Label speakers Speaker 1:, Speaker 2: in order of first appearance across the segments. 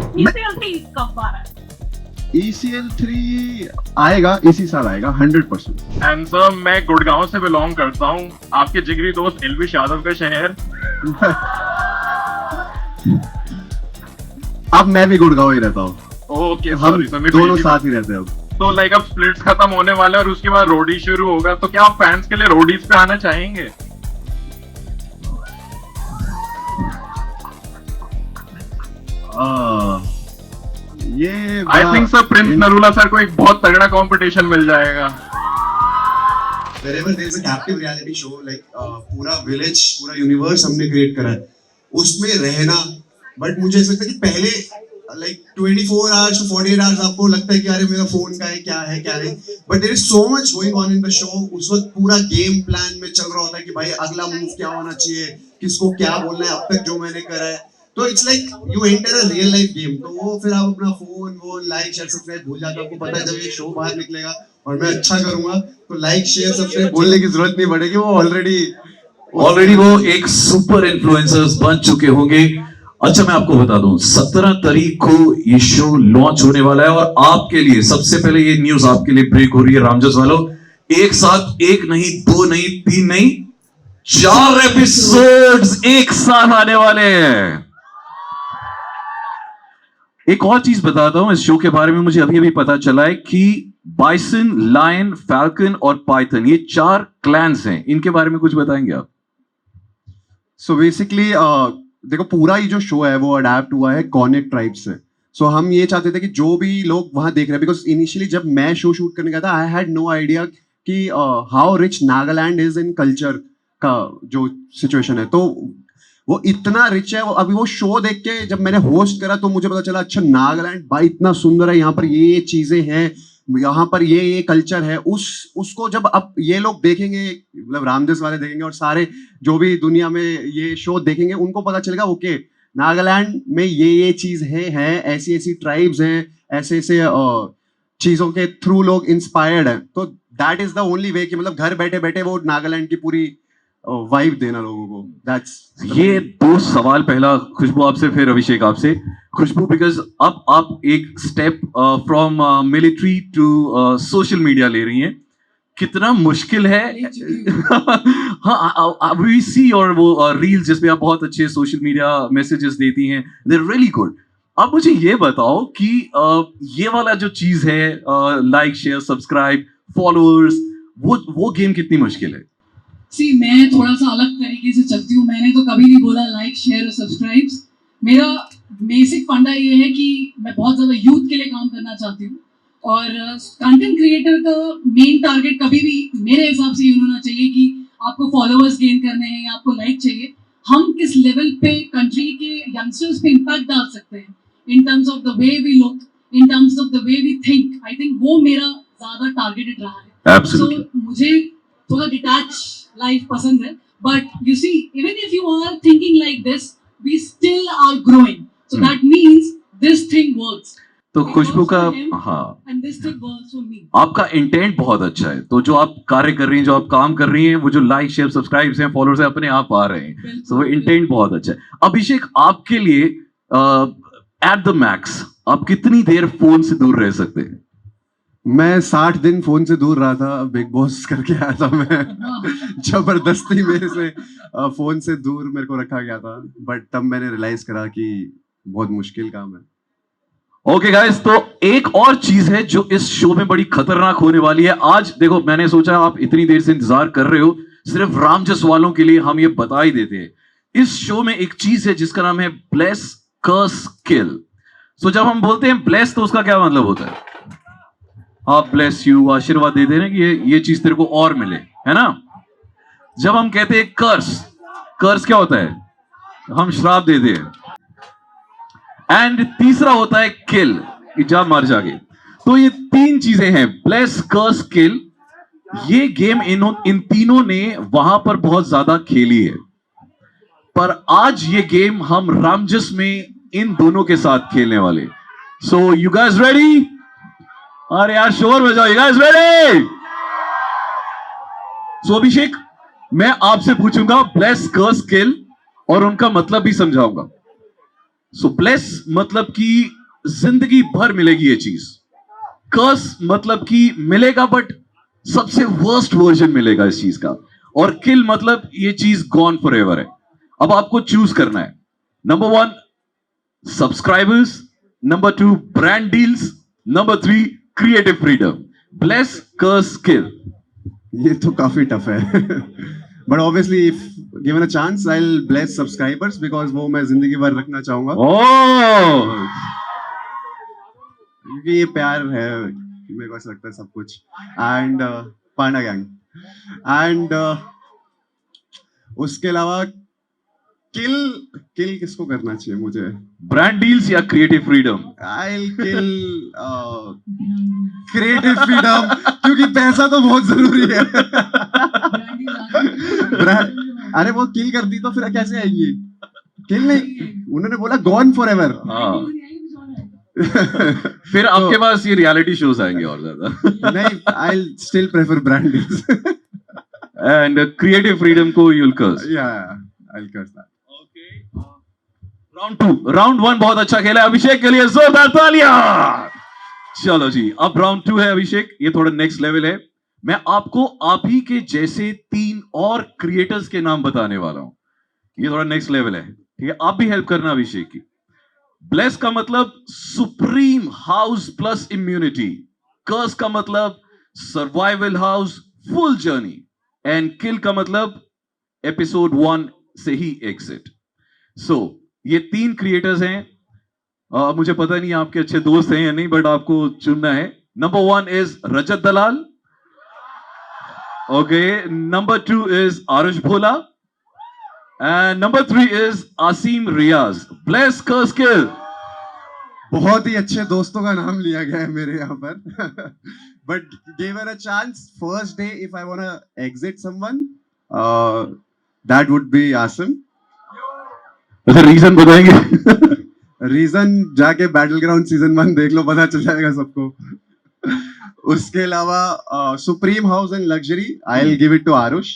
Speaker 1: ECL3 कब आ रहा है?
Speaker 2: ECL3 आएगा, इसी साल आएगा 100%।
Speaker 3: एंड सर, मैं गुड़गांव से बिलोंग करता हूँ, आपके जिगरी दोस्त एलविश यादव का शहर।
Speaker 2: अब मैं भी गुड़गांव ही रहता हूँ।
Speaker 3: ओके,
Speaker 2: हम दोनों साथ ही रहते हैं अब।
Speaker 3: तो लाइक अब स्प्लिट्स खत्म होने वाले हैं और उसके बाद रोडी शुरू होगा, तो क्या आप फैंस के लिए रोडीज पे आना चाहेंगे?
Speaker 2: ये
Speaker 3: I think sir Prince Narula sir को एक बहुत तगड़ा कंपटीशन मिल जाएगा।
Speaker 4: Wherever there is a captive reality show, like पूरा विलेज, पूरा यूनिवर्स हमने क्रिएट करा है, उसमें रहना। बट मुझे ऐसा लगता है कि पहले like 24 hours to 48 hours आपको लगता है कि अरे मेरा फोन का है, क्या है क्या नहीं, but there is so much going on in the show. उस वक्त पूरा गेम प्लान में चल रहा होता है कि भाई अगला मूव क्या होना चाहिए, किसको क्या बोलना है, अब तक जो मैंने करा है। तो it's like you enter a real life game. तो वो फिर आप अपना फोन, वो लाइक शेयर सब्सक्राइब भूल जाते हो। आपको पता है जब ये शो बाहर निकलेगा और मैं अच्छा करूंगा तो लाइक शेयर सब्सक्राइब बोलने की जरूरत नहीं पड़ेगी, वो ऑलरेडी
Speaker 5: वो एक सुपर इन्फ्लुएंसर्स बन चुके होंगे। अच्छा, मैं आपको बता दूं 17 तारीख को ये शो लॉन्च होने वाला है और आपके लिए सबसे पहले ये न्यूज आपके लिए ब्रेक हो रही है रामजस वालों। एक साथ, एक नहीं, दो नहीं, तीन नहीं, 4 एपिसोड्स एक साथ आने वाले हैं। एक और चीज बताता हूं इस शो के बारे में, मुझे अभी अभी पता चला है कि बाइसन, लायन, फैल्कन और पाइथन, ये 4 क्लैंस हैं। इनके बारे में कुछ बताएंगे आप?
Speaker 2: सो बेसिकली देखो, पूरा ये जो शो है वो अडेप्ट हुआ है कॉनिक ट्राइब से। सो हम ये चाहते थे कि जो भी लोग वहां देख रहे हैं, बिकॉज इनिशियली जब मैं शो शूट करने गया था, आई हैड नो आइडिया कि how rich Nagaland is in culture का जो सिचुएशन है। तो वो इतना रिच है। अभी वो शो देख के जब मैंने होस्ट करा तो मुझे पता चला, अच्छा नागालैंड भाई इतना सुंदर है, यहाँ पर ये चीजें हैं, यहाँ पर ये कल्चर है। उसको जब अब ये लोग देखेंगे, मतलब रामदेस वाले देखेंगे और सारे जो भी दुनिया में ये शो देखेंगे, उनको पता चलेगा ओके नागालैंड में ये चीज है, ऐसी ऐसी ट्राइब्स हैं, ऐसे ऐसे चीजों के थ्रू लोग इंस्पायर्ड है। तो that is the only way कि मतलब घर बैठे बैठे वो नागालैंड की पूरी वाइब देना लोगों को। दैट्स
Speaker 5: ये 2 सवाल, पहला खुशबू आपसे, फिर अभिषेक आपसे। खुशबू, बिकॉज अब आप एक step from military to social media ले रही हैं, कितना मुश्किल है? हाँ, वी सी और वो रील्स जिसमें आप बहुत अच्छे सोशल मीडिया मैसेजेस देती हैं, दे आर रियली गुड। अब मुझे ये बताओ कि ये वाला जो चीज है, लाइक शेयर सब्सक्राइब फॉलोअर्स, वो गेम कितनी मुश्किल है?
Speaker 6: मैं थोड़ा सा अलग तरीके से चलती हूँ। मैंने तो कभी नहीं बोला लाइक शेयर और सब्सक्राइब्स। मेरा बेसिक फंडा ये है कि मैं बहुत ज़्यादा यूथ के लिए काम करना चाहती हूँ और कंटेंट क्रिएटर का मेन टारगेट कभी भी मेरे हिसाब से ये होना चाहिए कि आपको फॉलोअर्स गेन करने हैं या आपको लाइक चाहिए। हम किस लेवल पे कंट्री के यंगस्टर्स पे इम्पैक्ट डाल सकते हैं in terms of the way we look, in terms of the way we think. I think वो मेरा ज़्यादा टारगेटेड रहा है।
Speaker 5: Absolutely.
Speaker 6: So, मुझे थोड़ा डिटैच लाइफ पसंद है, but you see even if you are thinking like this, we still are growing, so that means this thing works.
Speaker 5: तो खुशबू का, हाँ,
Speaker 6: and this thing works for me.
Speaker 5: आपका इंटेंट बहुत अच्छा है। तो जो आप कार्य कर रही हैं, जो आप काम कर रही हैं, वो जो लाइक शेयर सब्सक्राइब्स हैं, फॉलोअर्स हैं, अपने आप आ रहे हैं। तो वो इंटेंट बहुत अच्छा है। अभिषेक, आपके लिए एट द मैक्स आप कितनी देर फोन से दूर रह सकते हैं?
Speaker 2: मैं 60 दिन फोन से दूर रहा था, बिग बॉस करके आया था मैं। जबरदस्ती मेरे से फोन से दूर मेरे को रखा गया था, बट तब मैंने रियलाइज करा कि बहुत मुश्किल काम है।
Speaker 5: ओके गाइस, तो एक और चीज है जो इस शो में बड़ी खतरनाक होने वाली है। आज देखो, मैंने सोचा आप इतनी देर से इंतजार कर रहे हो, सिर्फ रामजस वालों के लिए हम ये बता ही देते हैं। इस शो में एक चीज है जिसका नाम है ब्लेस, कर्स, किल। सो जब हम बोलते हैं ब्लेस, तो उसका क्या मतलब होता है? आप ब्लेस यू, आशीर्वाद दे देना कि ये चीज तेरे को और मिले, है ना। जब हम कहते हैं कर्स, कर्स क्या होता है? हम श्राप देते हैं। एंड तीसरा होता है किल, कि जा मर जागे। तो ये 3 चीजें हैं, ब्लेस, कर्स, किल। ये गेम इन तीनों ने वहां पर बहुत ज्यादा खेली है, पर आज ये गेम हम रामजस में इन दोनों के साथ खेलने वाले। So you guys ready? अरे यार शोर बजाओ, यू गाइस रेडी? सो अभिषेक, मैं आपसे पूछूंगा ब्लेस, कर्स, किल और उनका मतलब भी समझाऊंगा। सो ब्लेस मतलब कि जिंदगी भर मिलेगी ये चीज। कर्स मतलब कि मिलेगा बट सबसे वर्स्ट वर्जन मिलेगा इस चीज का, और किल मतलब ये चीज गॉन फॉर एवर है। अब आपको चूज करना है, number 1 subscribers, number 2 brand deals, number 3 creative freedom. Bless, curse, kill.
Speaker 2: ये तो काफी टफ है but obviously if given a chance I will bless subscribers because वो मैं जिंदगी भर रखना चाहूंगा,
Speaker 5: ओह,
Speaker 2: क्योंकि ये प्यार है मेरे को ऐसा लगता है सब कुछ। एंड पांडा गैंग एंड उसके अलावा किल किल किसको करना चाहिए मुझे?
Speaker 5: ब्रांड डील्स या creative freedom?
Speaker 2: I will kill creative freedom क्योंकि पैसा तो बहुत जरूरी है अरे वो किल कर दी तो फिर कैसे आएंगी? किल नहीं, उन्होंने बोला गॉन फॉर एवर।
Speaker 5: फिर आपके पास ये रियलिटी शोज आएंगे और ज्यादा।
Speaker 2: नहीं, I will still prefer brand deals
Speaker 5: and creative freedom को यूल कर्स।
Speaker 2: या I will curse that.
Speaker 5: Round 1 बहुत अच्छा खेला अभिषेक के लिए, जोरदार तालियां। चलो जी, अब राउंड 2 है अभिषेक, ये थोड़ा नेक्स्ट लेवल है। मैं आपको आप ही के जैसे 3 और क्रिएटर्स के नाम बताने वाला हूं, ये थोड़ा नेक्स्ट लेवल है, ठीक है? आप भी हेल्प करना अभिषेक की। ब्लेस का मतलब सुप्रीम हाउस प्लस इम्यूनिटी, कर्स का मतलब survival house full journey, and kill का मतलब एपिसोड 1 से ही एग्जिट। सो ये 3 क्रिएटर्स हैं। मुझे पता नहीं आपके अच्छे दोस्त हैं या नहीं, बट आपको चुनना है। Number 1 is Rajat Dalal, okay, number 2 is Aarush Bhola, and number 3 is Asim Riaz. Bless, curse, kill.
Speaker 2: बहुत ही अच्छे दोस्तों का नाम लिया गया है मेरे यहाँ पर but given a chance first day if I want to exit someone that would be Asim.
Speaker 5: अच्छा, रीजन बताएंगे?
Speaker 2: रीजन जाके बैटल ग्राउंड सीजन 1 देख लो, पता चल जाएगा सबको। उसके अलावा supreme house and luxury I will give it to Aarush.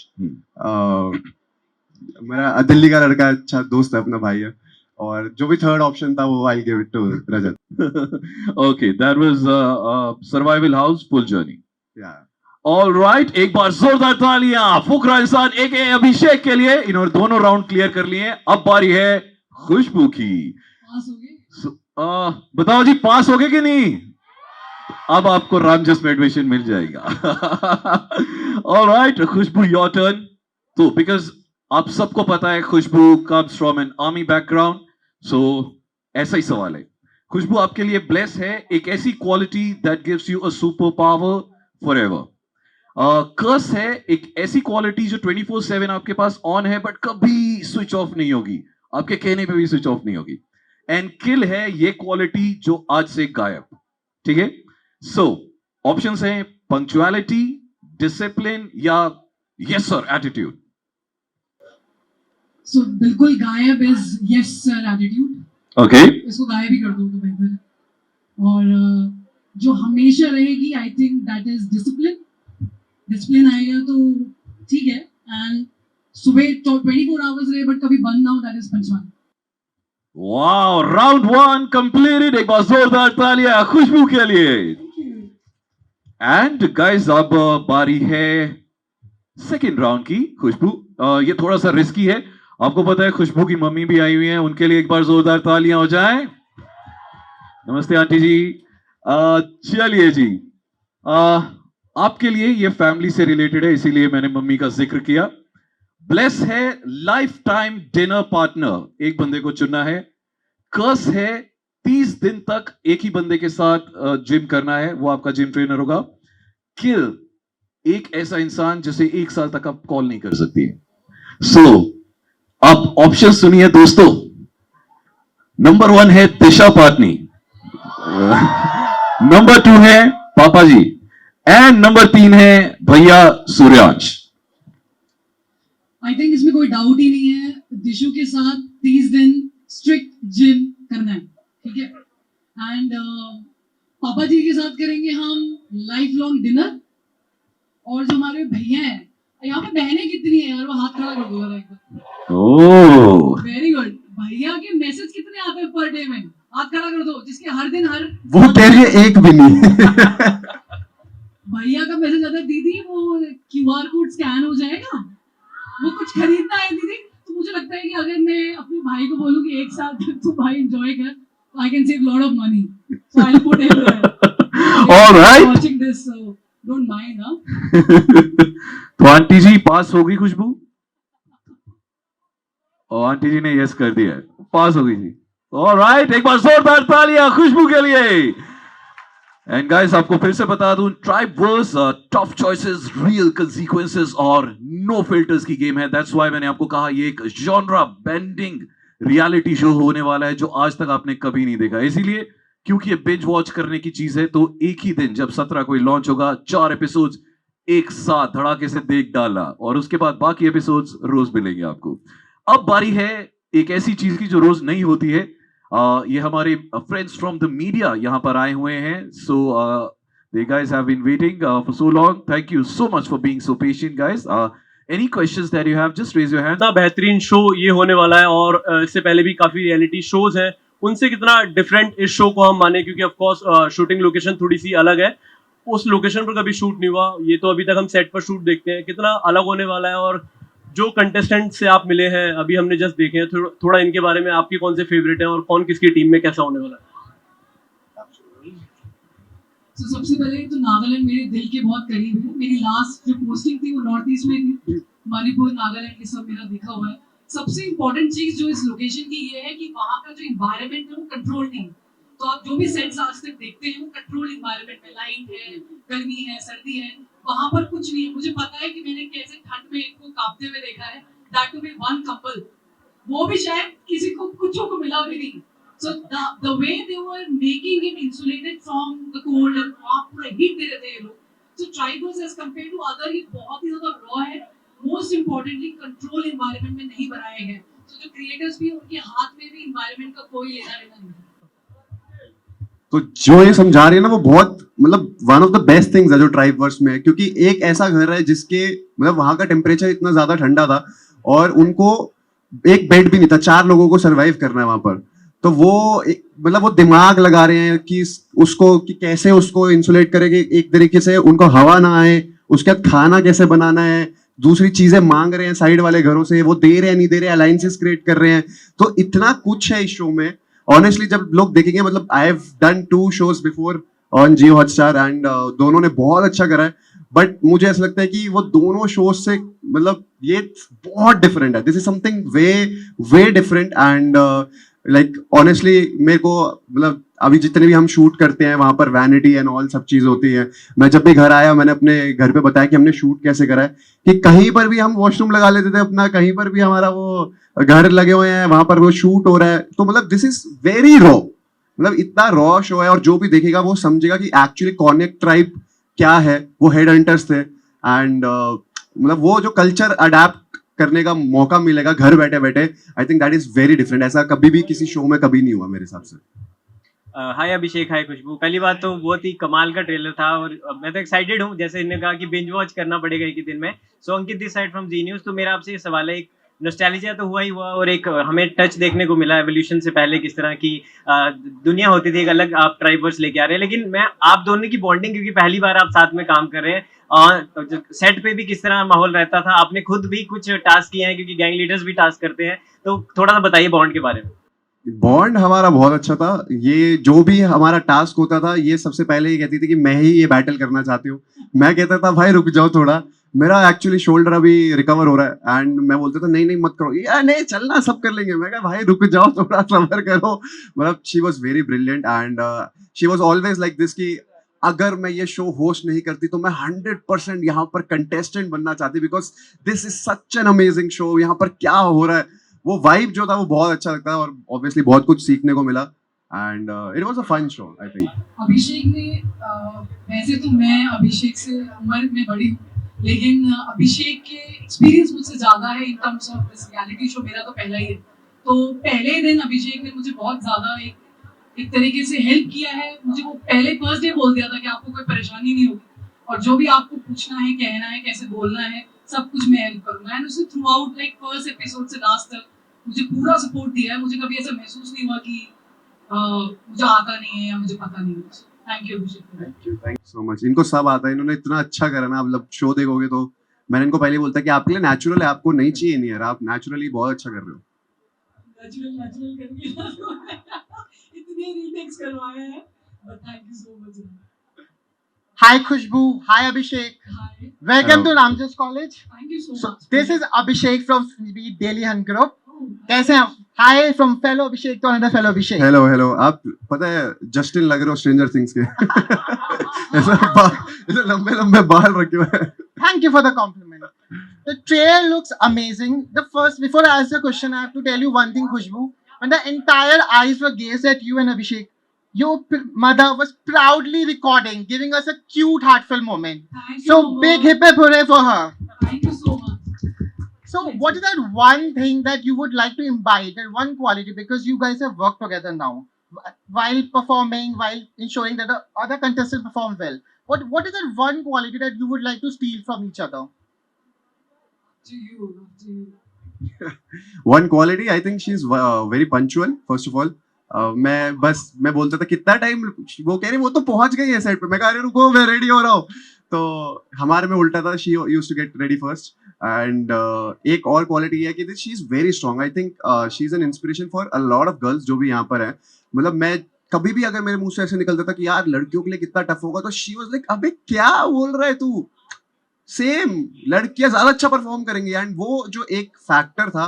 Speaker 2: मेरा दिल्ली का लड़का अच्छा दोस्त है, अपना भाई है। और जो भी थर्ड ऑप्शन था वो I will give it to Rajat.
Speaker 5: Okay, that was survival house full journey.
Speaker 2: Yeah
Speaker 5: all right, एक बार जोरदार तालियां फुकरा इंसान एक अभिषेक के लिए। इन्होंने दोनों राउंड क्लियर कर लिए। अब बारी है खुशबू की।
Speaker 6: पास हो गए?
Speaker 5: बताओ जी, पास हो गए कि नहीं? अब आपको रामजस मोटिवेशन मिल जाएगा। All right, Khushboo your turn. तो बिकॉज आप सबको पता है Khushboo comes from an army background, so ऐसा ही सवाल है। खुशबू आपके लिए ब्लेस है एक ऐसी quality that gives you a super power forever. Curse है एक ऐसी क्वालिटी जो 24/7 आपके पास ऑन है बट कभी स्विच ऑफ नहीं होगी, आपके कहने पे भी स्विच ऑफ नहीं होगी। एंड किल है ये क्वालिटी जो आज से गायब, ठीक है? सो ऑप्शंस हैं पंक्चुअलिटी, डिसिप्लिन या यस सर एटीट्यूड।
Speaker 6: सो बिल्कुल गायब is yes sir attitude.
Speaker 5: Okay,
Speaker 6: इसको गायब ही कर दो तो बेहतर है। और जो हमेशा रहेगी I think that is discipline. Discipline आएगा तो ठीक है, एंड सुबह तो 24 आवर्स रहे बट कभी बंद ना हो, दैट इज पंचवान।
Speaker 5: Wow, round 1 completed. एक बार जोरदार तालियां खुशबू के लिए। एंड गाइस, अब बारी है सेकंड राउंड की। खुशबू, ये थोड़ा सा रिस्की है, आपको पता है खुशबू की मम्मी भी आई हुई है, उनके लिए एक बार जोरदार तालियां हो जाए। नमस्ते आंटी जी। चलिए जी, आपके लिए ये फैमिली से रिलेटेड है, इसीलिए मैंने मम्मी का जिक्र किया। ब्लेस है लाइफ टाइम डिनर पार्टनर, एक बंदे को चुनना है। कर्स है 30 दिन तक एक ही बंदे के साथ जिम करना है, वो आपका जिम ट्रेनर होगा। किल एक ऐसा इंसान जिसे 1 साल तक आप कॉल नहीं कर सकती। सो अब ऑप्शन सुनिए दोस्तों। नंबर 1 है दिशा पाटनी, नंबर 2 है पापा जी, एंड नंबर 3 है भैया सूर्यांश।
Speaker 6: आई थिंक इसमें कोई डाउट ही नहीं है, दिशु के साथ 30 दिन स्ट्रिक्ट जिम करना है, ठीक है? एंड पापा जी के साथ करेंगे हम लाइफ लॉन्ग डिनर। और जो हमारे भैया हैं, यहाँ पे बहनें कितनी है यार, वो हाथ खड़ा कर दो जरा एक बार।
Speaker 5: ओह,
Speaker 6: वेरी गुड। भैया के मैसेज कितने आते हैं पर डे में? हाथ खड़ा कर दो जिसके हर दिन हर
Speaker 2: वो कह रही है एक भी नहीं।
Speaker 6: भैया का मैसेज आता है दीदी वो क्यूआर कोड स्कैन हो जाएगा, वो कुछ खरीदना है दीदी। तो मुझे लगता है कि अगर मैं अपने भाई को बोलूं कि एक साल तक तो भाई एंजॉय कर, I can save lot of money, so I will put him there.
Speaker 5: Alright,
Speaker 6: watching this so don't mind.
Speaker 5: तो आंटी जी पास हो गई खुशबू, और आंटी जी ने यस कर दिया है, पास हो गई जी। ऑलराइट, एक बार जोरदार तालियां खुशबू के लिए। एंड गाइस आपको फिर से बता दूं, tribe verse tough choices, real consequences और नो फिल्टर्स की गेम है। दैट्स व्हाई मैंने आपको कहा ये एक जॉनरा बेंडिंग रियलिटी शो होने वाला है जो आज तक आपने कभी नहीं देखा। इसीलिए क्योंकि ये बिंज वॉच करने की चीज है, तो एक ही दिन जब 17 को लॉन्च होगा 4 एपिसोड्स एक साथ धड़ाके से देख डालना, और उसके बाद बाकी एपिसोड्स रोज मिलेंगे आपको। अब बारी है एक ऐसी चीज की जो रोज नहीं होती है। ये हमारे फ्रेंड्स फ्रॉम द मीडिया यहाँ पर आए हुए हैं। सो the guys have been waiting for so long. Thank you so much for being so patient, guys. Any questions that you have, just raise your hand.
Speaker 7: कितना बेहतरीन शो ये होने वाला है, और इससे पहले भी काफी रियलिटी शोज हैं, उनसे कितना डिफरेंट इस शो को हम माने, क्योंकि ऑफ कोर्स शूटिंग लोकेशन थोड़ी सी अलग है, उस लोकेशन पर कभी शूट नहीं हुआ, ये तो अभी तक हम सेट पर शूट देखते हैं, कितना अलग होने वाला है। और जो कंटेस्टेंट से आप मिले हैं अभी हमने जस्ट देखे हैं, थोड़ा इनके बारे में, आपके कौन से फेवरेट हैं और कौन किसकी टीम में कैसा होने वाला है।
Speaker 6: तो सबसे पहले तो नागालैंड मेरे दिल के बहुत करीब है। मेरी लास्ट जो पोस्टिंग थी वो नॉर्थ ईस्ट में थी, मणिपुर, नागालैंड, ये सब मेरा देखा हुआ है। सबसे इम्पोर्टेंट चीज जो इस लोकेशन की ये है कि वहाँ का जो इन्वायरमेंट है वो कंट्रोल नहीं है। तो आप जो भी सेट्स आज तक देखते हैं वो कंट्रोल इन्वायरमेंट में, लाइट है, गर्मी है, सर्दी है, वहाँ पर कुछ नहीं है। मुझे पता है कि मैंने कैसे ठंड में इनको कांपते हुए देखा है, that too be one couple, वो भी शायद किसी को कुछों को मिला भी नहीं। So the way they were making it insulated from the cold and वहाँ पूरा heat दे रहे थे ये लोग। So tribals as compared to other ये बहुत ही ज़्यादा raw है। Most importantly control environment में नहीं बनाए गए। So जो creators भी हैं उनके हाथ में भी environment का कोई लेना देना नहीं है।
Speaker 2: तो जो ये समझा रही है ना वो बहुत मतलब one of the best things है जो ट्राइब वर्स में है, क्योंकि एक ऐसा घर है जिसके मतलब वहां का टेम्परेचर इतना ज्यादा ठंडा था और उनको एक बेड भी नहीं था, 4 लोगों को सरवाइव करना है वहां पर। तो वो मतलब वो दिमाग लगा रहे हैं कि उसको कि कैसे उसको इंसुलेट करेंगे एक तरीके से, उनको हवा ना आए, उसके बाद खाना कैसे बनाना है, दूसरी चीजें मांग रहे हैं साइड वाले घरों से, वो दे रहे हैं नहीं दे रहे, अलायंसेस क्रिएट कर रहे हैं। तो इतना कुछ है इस शो में। ऑनेस्टली जब लोग देखेंगे, मतलब I have done 2 shows before on Jio Hotstar and दोनों ने बहुत अच्छा करा है, बट मुझे ऐसा लगता है कि वो दोनों शोज से मतलब ये बहुत डिफरेंट है। This is something way different and like honestly मेरे को मतलब अभी जितने भी हम शूट करते हैं वहां पर वैनिटी एंड ऑल सब चीज होती है। मैं जब भी घर आया मैंने अपने घर पे बताया कि हमने शूट कैसे करा है, कि कहीं पर भी हम वॉशरूम लगा लेते थे अपना, कहीं पर भी हमारा वो घर लगे हुए हैं, वहां पर वो शूट हो रहा है। तो मतलब दिस इज वेरी रॉ, मतलब इतना रॉ शो है, और जो भी देखेगा वो समझेगा कि एक्चुअली कॉर्निक ट्राइब क्या है। वो हेड हंटर्स थे एंड मतलब वो जो कल्चर अडेप्ट करने का मौका मिलेगा घर बैठे बैठे, I think that is very different. ऐसा कभी भी किसी शो में कभी नहीं हुआ मेरे हिसाब से।
Speaker 8: हाय अभिषेक, हाय खुशबू। पहली बात तो बहुत ही कमाल का ट्रेलर था और मैं तो एक्साइटेड हूँ, जैसे इन्होंने कहा कि बिंज वॉच करना पड़ेगा एक ही दिन में। So Ankit this side from Zee News. तो मेरा आपसे ये सवाल है, एक नॉस्टैल्जिया तो हुआ ही हुआ और एक हमें टच देखने को मिला एवोल्यूशन से पहले किस तरह की दुनिया होती थी, एक अलग आप ट्राइबर्स लेके आ रहे हैं। लेकिन मैं आप दोनों की बॉन्डिंग, क्योंकि पहली बार आप साथ में काम कर रहे हैं, सेट पे भी किस तरह माहौल रहता था, आपने खुद भी कुछ टास्क किए हैं क्योंकि गैंग लीडर्स भी टास्क करते हैं, तो थोड़ा सा बताइए बॉन्ड के बारे में।
Speaker 2: बॉन्ड हमारा बहुत अच्छा था। ये जो भी हमारा टास्क होता था, ये सबसे पहले ये कहती थी कि मैं ही ये बैटल करना चाहती हूँ। मैं कहता था भाई रुक जाओ थोड़ा, मेरा एक्चुअली शोल्डर अभी रिकवर हो रहा है, एंड मैं बोलता था नहीं नहीं मत करो, यार नहीं चलना सब कर लेंगे। मैं कहा भाई रुक जाओ थोड़ा, सबर करो। मतलब she was very brilliant and she was always like this कि अगर मैं ये शो होस्ट नहीं करती तो मैं 100% यहाँ पर कंटेस्टेंट बनना चाहती, because this is such an amazing show. यहाँ पर क्या हो रहा है, वो वाइब जो था वो बहुत अच्छा लगता है, और ऑब्वियसली बहुत कुछ सीखने को मिला and it was a fun show I think.
Speaker 6: Abhishek ने वैसे तो मैं अभिषेक से उम्र में बड़ी हूँ, लेकिन अभिषेक के एक्सपीरियंस मुझसे ज्यादा है इन terms of this reality show. मेरा तो पहला ही है, तो पहले दिन अभिषेक ने मुझे बहुत ज्यादा एक तरीके से हेल्प किया है। मुझे वो पहले फर्स्ट डे बोल दिया था कि आपको कोई परेशानी नहीं होगी, और जो भी आपको पूछना है, कहना है, कैसे बोलना है, सब कुछ मैं हेल्प करूंगा। एंड उसने through out like first episode से लास्ट तक मुझे पूरा सपोर्ट दिया है। मुझे कभी ऐसा महसूस नहीं हुआ कि मुझे आता नहीं है या मुझे पता नहीं है। Thank you Abhishek.
Speaker 2: Thank you so much. इनको सब आता है, इन्होंने इतना अच्छा करा ना। मतलब शो देखोगे तो मैंने इनको पहले बोलता कि आपके लिए नेचुरल है, आपको नहीं चाहिए नहीं यार, आप नेचुरली बहुत अच्छा कर रहे हो।
Speaker 6: नेचुरल करके इतने रीटेक्स करवाए हैं, but thank you so much.
Speaker 9: Hi Khushbu, hi Abhishek.
Speaker 6: Hi,
Speaker 9: Welcome
Speaker 2: Hello.
Speaker 9: to Ramjas College.
Speaker 6: Thank you so
Speaker 9: So
Speaker 6: much.
Speaker 9: this is Abhishek from Speed Daily Hunt Group. कैसे हैं? Hi from fellow Abhishek to another fellow Abhishek.
Speaker 2: Hello hello. आप पता है Justin लग रहे हो stranger things के। ऐसे लंबे लंबे बाल रखे हुए हैं।
Speaker 9: Thank you for the compliment. The trailer looks amazing. Before I ask the question, I have to tell you one thing, Khushbu. When the entire eyes were gazed at you and Abhishek, your mother was proudly recording, giving us a cute, heartfelt moment.
Speaker 6: Thank you,
Speaker 9: So
Speaker 6: Mama.
Speaker 9: big hip hip hooray for her.
Speaker 6: Thank you so much।
Speaker 9: So, what is that one thing that you would like to imbibe, that one quality, because you guys have worked together now, while performing, while ensuring that the other contestants perform well? What is that one quality that you would like to steal from each other?
Speaker 6: To you।
Speaker 2: One quality, I think she is very punctual. First of all मैं बोलता था कितना time, वो कह रही वो तो पहुंच गई है सेट पे। मैं कह रही रुको मैं रेडी हो रहा हूँ। तो हमारे में उल्टा था, she used to get ready first. And एक और क्वालिटी है कि she is very strong. I think she is an inspiration for a lot of girls जो भी यहाँ पर है। मतलब मैं कभी भी अगर मेरे मुंह से ऐसे निकलता था कि यार लड़कियों के लिए कितना टफ होगा, तो शी वाज लाइक अबे क्या बोल रहा है तू, सेम लड़कियां ज्यादा अच्छा परफॉर्म करेंगी। एंड वो जो एक फैक्टर था,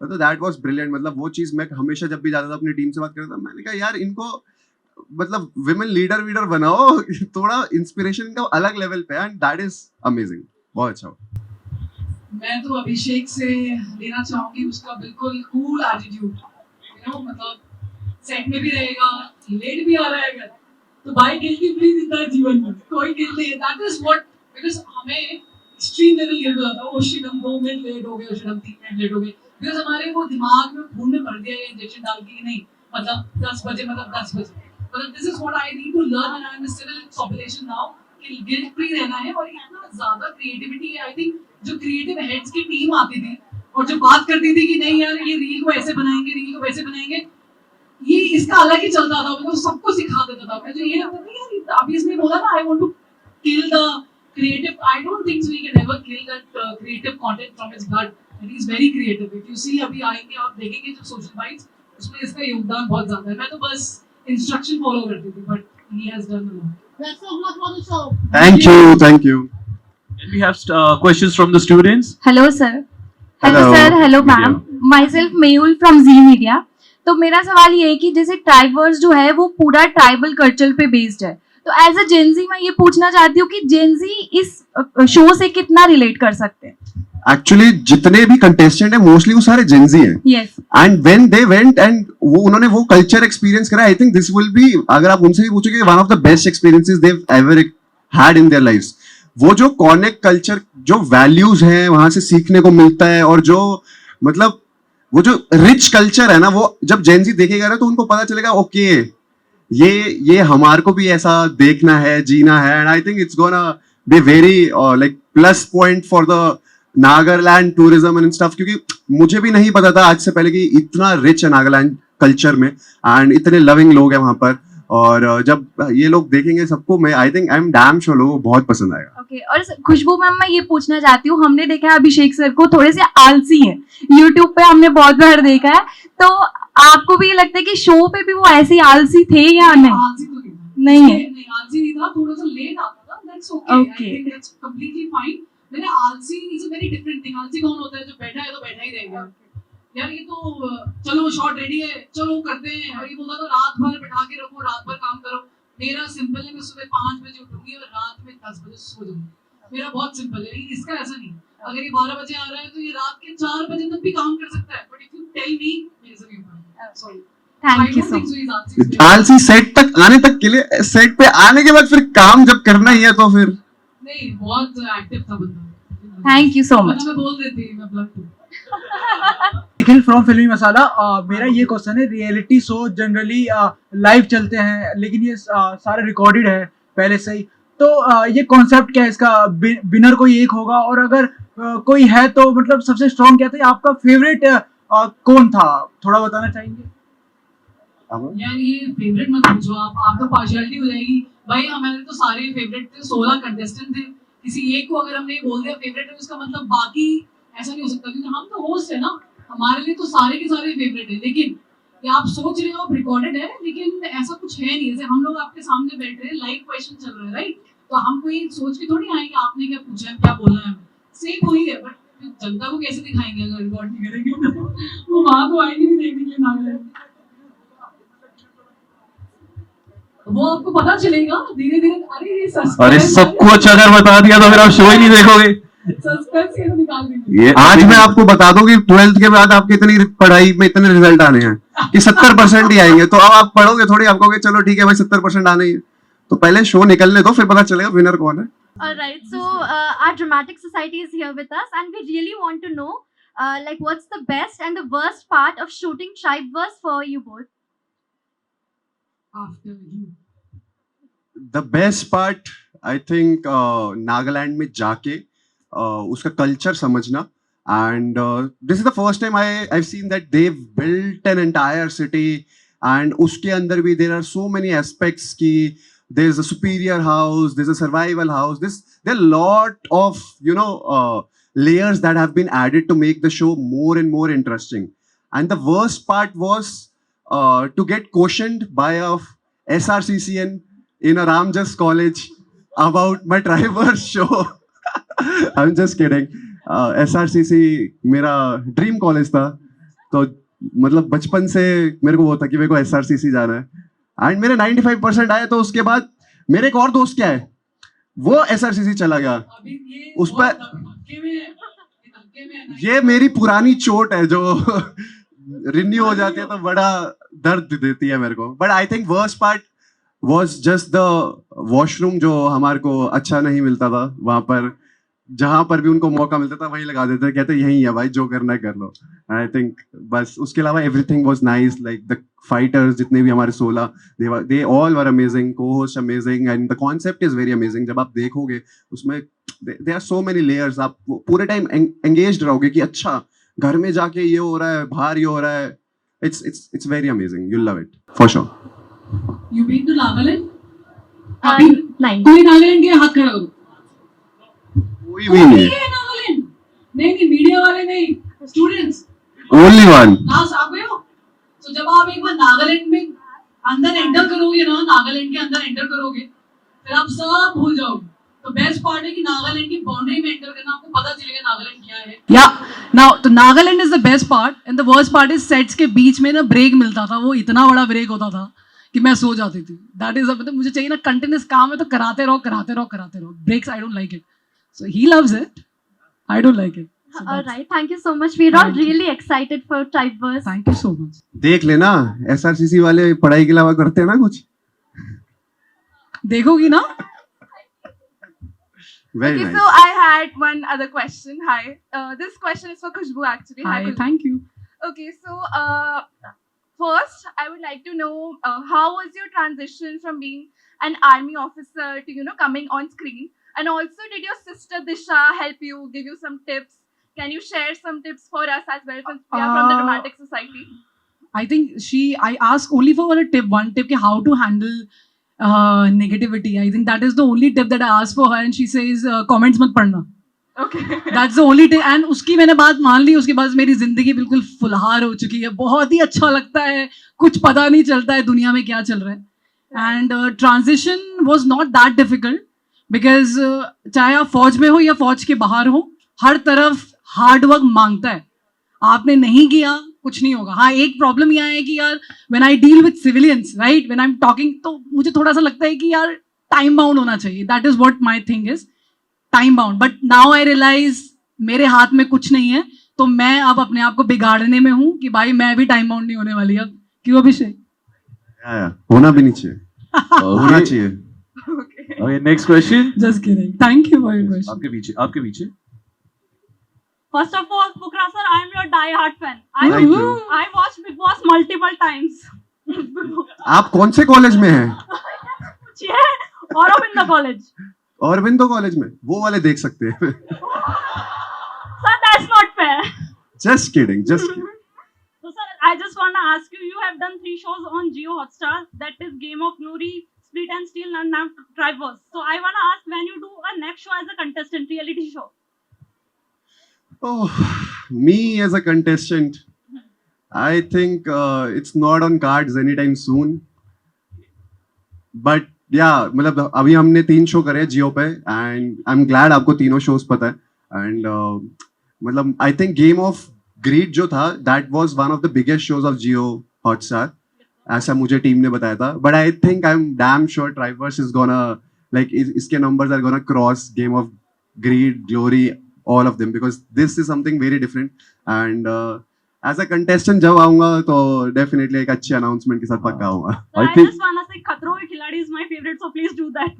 Speaker 2: तो दैट वाज ब्रिलियंट। मतलब वो चीज मैं हमेशा जब भी जाता था अपनी टीम से बात करता था, मैंने कहा यार इनको मतलब विमेन लीडर बनाओ, थोड़ा इंस्पिरेशन का अलग लेवल पे। एंड दैट इज अमेजिंग, बहुत अच्छा।
Speaker 6: मैं तो अभिषेक से लेना चाहूंगी उसका बिल्कुल कूल एटीट्यूड। मतलब सेट में भी रहेगा, लेट भी आ रहा है अगर, तो भाई गिल्टी प्लीज इतना जीवन में कोई गिल्ट नहीं है। दैट इज व्हाट, बिकॉज़ हमें एक्सट्रीम लेवल गिल्ट होता है। ओ शिट, हम 2 मिनट लेट हो गए, शिट हम 3 मिनट लेट हो गए, बिकॉज़ हमारे वो दिमाग में खून में भर दिया है इंजेक्शन डाल के, नहीं मतलब 10 बजे मतलब 10 बजे। मतलब this is what I need to learn and I am still in population now कि गिल्ट फ्री रहना है। और इतना ज्यादा क्रिएटिविटी है। आई थिंक जो क्रिएटिव हेड्स की टीम आती थी और जो बात करती थी कि नहीं यार ये रील को ऐसे बनाएंगे, रील को वैसे बनाएंगे, ये इसका अलग ही चलता था। मतलब सबको सिखा देता था। मुझे ये लगता था यार अभी इसने बोला ना, I want to kill the creative, I don't think so we can ever kill that creative content from his blood. And he's very creative. If you see अभी आएंगे आप देखेंगे जो social bites, उसमें इसका योगदान बहुत ज्यादा है। मैं तो बस instruction follow करती थी, but he has done a lot.
Speaker 9: Best of luck for the show.
Speaker 2: Thank you.
Speaker 5: Can we have questions from the students?
Speaker 10: Hello sir. Hello
Speaker 2: Hello.
Speaker 10: Sir, hello
Speaker 5: Media.
Speaker 10: Ma'am. Myself Mehul from Zee media. तो मेरा सवाल ये है कि जैसे ट्राइबर्स जो है वो पूरा ट्राइबल कल्चर पे बेस्ड है, तो एज अ जेंजी मैं ये पूछना चाहती हूँ कि जेंजी इस शो से कितना रिलेट कर सकते हैं?
Speaker 2: एक्चुअली जितने भी कंटेस्टेंट है मोस्टली वो सारे जेंजी हैं।
Speaker 10: Yes.
Speaker 2: And when they went and वो उन्होंने वो कल्चर एक्सपीरियंस करा, I think this will be, अगर आप उनसे भी पूछोगे, one of the best experiences they ever had in their lives. वो जो कॉनेक्ट कल्चर, जो वैल्यूज हैं वहां से सीखने को मिलता है, और जो मतलब वो जो रिच कल्चर है ना, वो जब जेंजी देखेगा ना तो उनको पता चलेगा ओके ये हमारे को भी ऐसा देखना है, जीना है। And I think it's gonna be very like plus point for the Nagaland tourism and stuff, क्योंकि मुझे भी नहीं पता था आज से पहले कि इतना रिच है नागालैंड कल्चर में एंड इतने लविंग लोग हैं वहां पर। और जब ये लोग देखेंगे सबको, मैं I think I am damn sure लोगों को बहुत पसंद आएगा।
Speaker 10: ओके। और खुशबू मैम मैं ये पूछना चाहती हूँ, हमने देखा है अभिषेक सर को थोड़े से आलसी हैं, यूट्यूब पे हमने बहुत बार देखा है, तो आपको भी ये लगता है कि शो पे भी वो ऐसे ही आलसी थे या नहीं?
Speaker 6: आलसी तो
Speaker 10: नहीं है।
Speaker 6: नहीं, आलसी नहीं था, थोड़ा सा लेट आता था, that's okay. I think that's completely fine. मैंने आलसी is a very different thing. आलसी कौन होता है? जो बैठा है तो बैठा ही रहेगा। यार ये तो चलो शॉट रेडी है, चलो करते हैं। और ये बोलता था रात भर बैठा के रखो, रात भर काम करो। मेरा सिंपल है, मैं सुबह 5 बजे उठूंगी और रात में 10 बजे सो जाऊंगी। मेरा बहुत सिंपल है, लेकिन इसका ऐसा नहीं। अगर ये 12 बजे आ रहा है तो ये रात के 4 बजे तक भी काम कर सकता है। But if you tell me, मेरे से नहीं होगा। Sorry.
Speaker 10: Thank you so much.
Speaker 2: आलसी सेट तक आने तक के लिए, सेट पे आने के बाद फिर काम जब करना ही है तो फिर
Speaker 6: नहीं, बहुत एक्टिव था बंदा।
Speaker 10: Thank you so much.
Speaker 6: मैं बोल देती मैं ब्लड
Speaker 11: निखिल फ्रॉम फिल्मी मसाला। मेरा ये क्वेश्चन है, रियलिटी शो जनरली लाइव चलते हैं, लेकिन ये सारे रिकॉर्डेड है पहले से ही, तो ये कॉन्सेप्ट क्या है इसका? विनर कोई एक होगा, और अगर कोई है तो मतलब सबसे स्ट्रॉन्ग क्या था? आपका फेवरेट कौन था, थोड़ा बताना चाहेंगे?
Speaker 6: यार ये फेवरेट मत पूछो आप तो पार्शियलिटी हो जाएगी भाई। हमारे तो सारे फेवरेट थे, 16 कंटेस्टेंट थे, किसी एक को अगर हमने बोल दिया फेवरेट है उसका मतलब बाकी ऐसा नहीं हो सकता, क्योंकि हम तो होस्ट है ना, हमारे लिए तो सारे के सारे फेवरेट है। लेकिन ये आप सोच रहे हो आप रिकॉर्डेड है, लेकिन ऐसा कुछ है नहीं। जैसे हम लोग आपके सामने बैठ रहे हैं, लाइव क्वेश्चन चल रहा है राइट, तो हम कोई सोच के थोड़ी आएंगे आपने क्या पूछा है क्या बोलना है, सेम वही है। बट जनता को कैसे दिखाएंगे अगर रिकॉर्ड नहीं करेंगे तो वो वहां तो आएंगे नहीं देखने के लिए नागालैंड। वो आपको पता चलेगा धीरे धीरे। अरे ये
Speaker 5: अरे सबको अच्छा अगर बता दिया तो फिर आप शो ही नहीं देखोगे।
Speaker 6: सस्पेंस ये निकाल देंगे।
Speaker 2: ये आज मैं आपको बता दूं कि 12th के बाद आपके इतनी पढ़ाई में इतने रिजल्ट आने हैं कि 70% ही आएंगे, तो अब आप पढ़ोगे थोड़ी, आप कहोगे चलो ठीक है भाई 70% आने ही है, तो पहले शो निकलने दो फिर पता चलेगा विनर कौन है।
Speaker 10: Alright, so our dramatic society is here with us, and we really want to know, like, what's the best and the worst part of shooting Tribeverse for you both?
Speaker 6: After you.
Speaker 2: The best part I think Nagaland में जाके उसका culture समझना, and this is the first time I seen that they built an entire city, and उसके अंदर भी there are so many aspects की there is a superior house, there's a survival house, there are a lot of layers that have been added to make the show more and more interesting. And the worst part was to get questioned by a SRCCN in a Ramjas college about my Tribeverse show. I'm just kidding. SRCC मेरा dream college था, तो मतलब बचपन से मेरे को वो था कि मेरे को SRCC जाना है, एंड मेरे 95% आए। तो उसके बाद मेरे एक और दोस्त क्या है, वो SRCC चला गया, उस पर ये मेरी पुरानी चोट है जो रिन्यू हो जाती है तो बड़ा दर्द देती है मेरे को। But I think worst part was just the washroom, जो हमारे को अच्छा नहीं मिलता था वहां पर, जहां पर भी उनको मौका मिलता था वहीं लगा देते, कहते यही है भाई जो करना है कर लो। आई थिंक बस उसके अलावा everything was nice, like the fighters जितने भी हमारे 16 they all were amazing, co-host amazing, and the concept is very amazing. जब आप देखोगे उसमें there are so many layers, आप पूरे टाइम एंगेज्ड रहोगे कि अच्छा घर में जाके ये हो रहा है, बाहर ये हो रहा है। It's very amazing, you love it for sure.
Speaker 6: You been to Nagaland?
Speaker 10: नहीं।
Speaker 6: कोई नागालैंड के हाथ खड़ा करो।
Speaker 2: कोई भी नहीं
Speaker 6: है नागालैंड? नहीं मीडिया वाले नहीं, स्टूडेंट्स
Speaker 2: ओनली वन।
Speaker 6: क्लास आप गए हो? तो जब आप एक बार नागालैंड में अंदर एंटर करोगे ना, नागालैंड के अंदर एंटर करोगे, फिर आप सब भूल जाओगे। तो बेस्ट पार्ट है कि नागालैंड की बाउंड्री में एंटर करना, आपको पता चलेगा नागालैंड क्या है।
Speaker 11: या नाउ तो Nagaland is the best part, and the worst part is sets के बीच में ना ब्रेक मिलता था, वो इतना बड़ा ब्रेक होता था कि मैं सो जाती थी। दैट इज मतलब मुझे चाहिए ना कंटिन्यूस काम है तो कराते रहो। Breaks I don't like it, so he loves it, I don't like it.
Speaker 10: Alright, thank you so much. We're all really excited for Tribeverse.
Speaker 11: Thank you so much.
Speaker 2: देख लेना SRCC वाले पढ़ाई के अलावा करते हैं ना कुछ,
Speaker 11: देखोगी ना।
Speaker 2: Very
Speaker 1: Okay,
Speaker 2: nice.
Speaker 1: so I had one other question. Hi. This question is for Khushbu actually.
Speaker 11: Hi,
Speaker 1: Khushbu.
Speaker 11: thank you.
Speaker 1: Okay, so first I would like to know how was your transition from being an army officer to coming on screen, and also did your sister Disha help you, give you some tips? Can you share some tips for us as well, since we are from the Dramatic Society?
Speaker 11: I think I asked only for one tip कि how to handle negativity. I think that is the only tip that I asked for her, and she says comments मत पढ़ना.
Speaker 1: Okay.
Speaker 11: That's the only tip, and उसकी मैंने बात मान ली। उसके बाद मेरी जिंदगी बिल्कुल फुलहार हो चुकी है, बहुत ही अच्छा लगता है, कुछ पता नहीं चलता है दुनिया में क्या चल रहा है। And transition was not that difficult, because चाहे आप फौज में हो या फौज के बाहर हो, हर तरफ हार्ड वर्क मांगता है। आपने नहीं किया कुछ नहीं होगा। हाँ, एक प्रॉब्लम यह है कि यार when I deal with civilians, right, when I am talking, तो मुझे थोड़ा सा लगता है कि यार टाइम बाउंड होना चाहिए। That is what my thing is, time bound. But now I realise मेरे हाथ में कुछ नहीं है, तो मैं अब अपने आप को बिगाड़ने में हूँ कि भाई मैं भी टाइम बाउंड नहीं होने वाली अब। क्यों अभिषेक?
Speaker 2: होना भी नहीं चाहिए, होना चाहिए।
Speaker 5: Okay, next question.
Speaker 11: Just kidding, thank you for your question.
Speaker 5: आपके पीछे।
Speaker 1: First of all, Pukra sir, I am your die-hard fan.
Speaker 2: Thank you.
Speaker 1: I watched Big Boss multiple times.
Speaker 2: आप कौन से कॉलेज में हैं?
Speaker 1: Aurobindo College.
Speaker 2: औरबिंदो कॉलेज में, वो वाले देख सकते हैं।
Speaker 1: Sir, that's not fair.
Speaker 2: Just kidding, just kidding.
Speaker 1: So sir,
Speaker 12: I just want to ask you, you have done 3 shows on Jio Hotstar, that is Game of Glory, Split and Steel, and now Drivers. So I want to ask, when you do a next show as a contestant, reality show?
Speaker 2: Oh, me as a contestant, I think it's not on cards anytime soon. But yeah, मतलब अभी हमने 3 show करे जियो पे and I'm glad आपको तीनों shows पता है and मतलब I think Game of Greed जो था that was one of the biggest shows of Jio Hotstar ऐसा मुझे टीम ने बताया था but I think I'm damn sure Triverse is gonna like इसके numbers are gonna cross Game of Greed, Glory, all of them because this is something very different and as a contestant जब आऊँगा तो definitely एक अच्छे announcement के साथ पक्का आऊँगा.
Speaker 12: So I just want to say, खतरों के खिलाड़ी is my favorite, so please do that.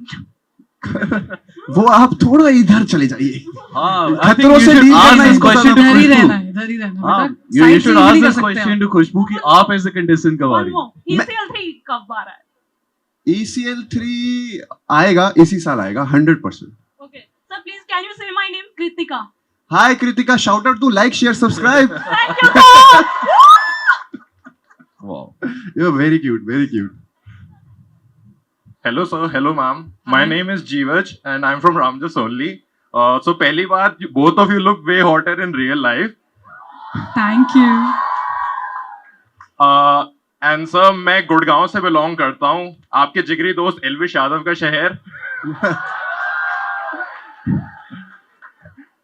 Speaker 2: वो आप थोड़ा इधर चले जाइए.
Speaker 5: हाँ,
Speaker 2: खतरों से डील करना
Speaker 5: this
Speaker 2: इनको
Speaker 5: question
Speaker 2: ज़्यादा
Speaker 5: to
Speaker 6: इधर ही
Speaker 5: खुशबू.
Speaker 6: रहना है, इधर ही रहना
Speaker 5: हाँ,
Speaker 6: बेटा.
Speaker 5: you
Speaker 6: Side
Speaker 5: should
Speaker 6: से
Speaker 5: ask
Speaker 6: नहीं कर
Speaker 5: this
Speaker 6: सकते
Speaker 5: question
Speaker 6: हम.
Speaker 5: to खुशबू कि आप as a contestant कब आ
Speaker 12: One
Speaker 5: रही
Speaker 12: more. ECL3 कब आ रहा है?
Speaker 2: ECL3 आएगा इसी साल आएगा 100%.
Speaker 12: Okay. So please, can you say my name, Kritika?
Speaker 2: Hi Kritika, shout out to like, share, subscribe.
Speaker 12: Thank you so much.
Speaker 5: Wow.
Speaker 2: You're very cute, very cute.
Speaker 3: Hello sir, hello ma'am. My name is Jeevaj and I'm from Ramjas only. So पहली बात, both of you look way hotter in real life.
Speaker 6: Thank you.
Speaker 3: And sir, मैं गुड़गांव से belong करता हूँ. आपके जिगरी दोस्त एल्विश यादव का शहर.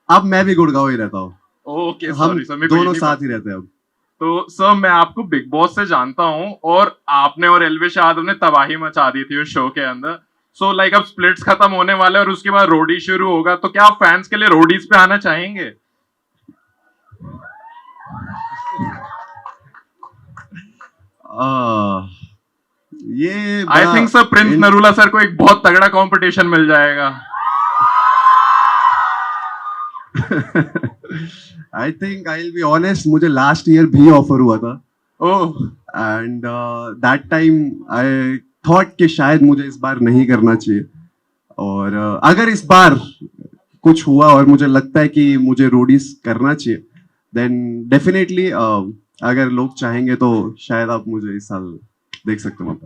Speaker 2: अब मैं भी गुड़गांव ही रहता हूँ.
Speaker 3: ओके
Speaker 2: हम
Speaker 3: सॉरी सर, मेरे को ये
Speaker 2: दोनों
Speaker 3: नहीं
Speaker 2: साथ
Speaker 3: पता।
Speaker 2: ही रहते हैं अब.
Speaker 3: तो सर मैं आपको बिग बॉस से जानता हूँ और आपने और एल्विश यादव ने तबाही मचा दी थी उस शो के अंदर. सो लाइक अब स्प्लिट्स खत्म होने वाले और उसके बाद रोडी शुरू होगा, तो क्या आप फैंस के लिए रोडीज पे आना चाहेंगे?
Speaker 2: ये
Speaker 3: I think sir Prince Narula sir को एक बहुत तगड़ा कंपटीशन मिल जाएगा.
Speaker 2: I think I'll be honest, मुझे last year भी ऑफर हुआ था.
Speaker 3: ओह,
Speaker 2: And that time I thought कि शायद मुझे इस बार नहीं करना चाहिए. और अगर इस बार कुछ हुआ और मुझे लगता है कि मुझे रोडीज करना चाहिए, then definitely अगर लोग चाहेंगे तो शायद आप मुझे इस साल देख सकते हो वहाँ पर.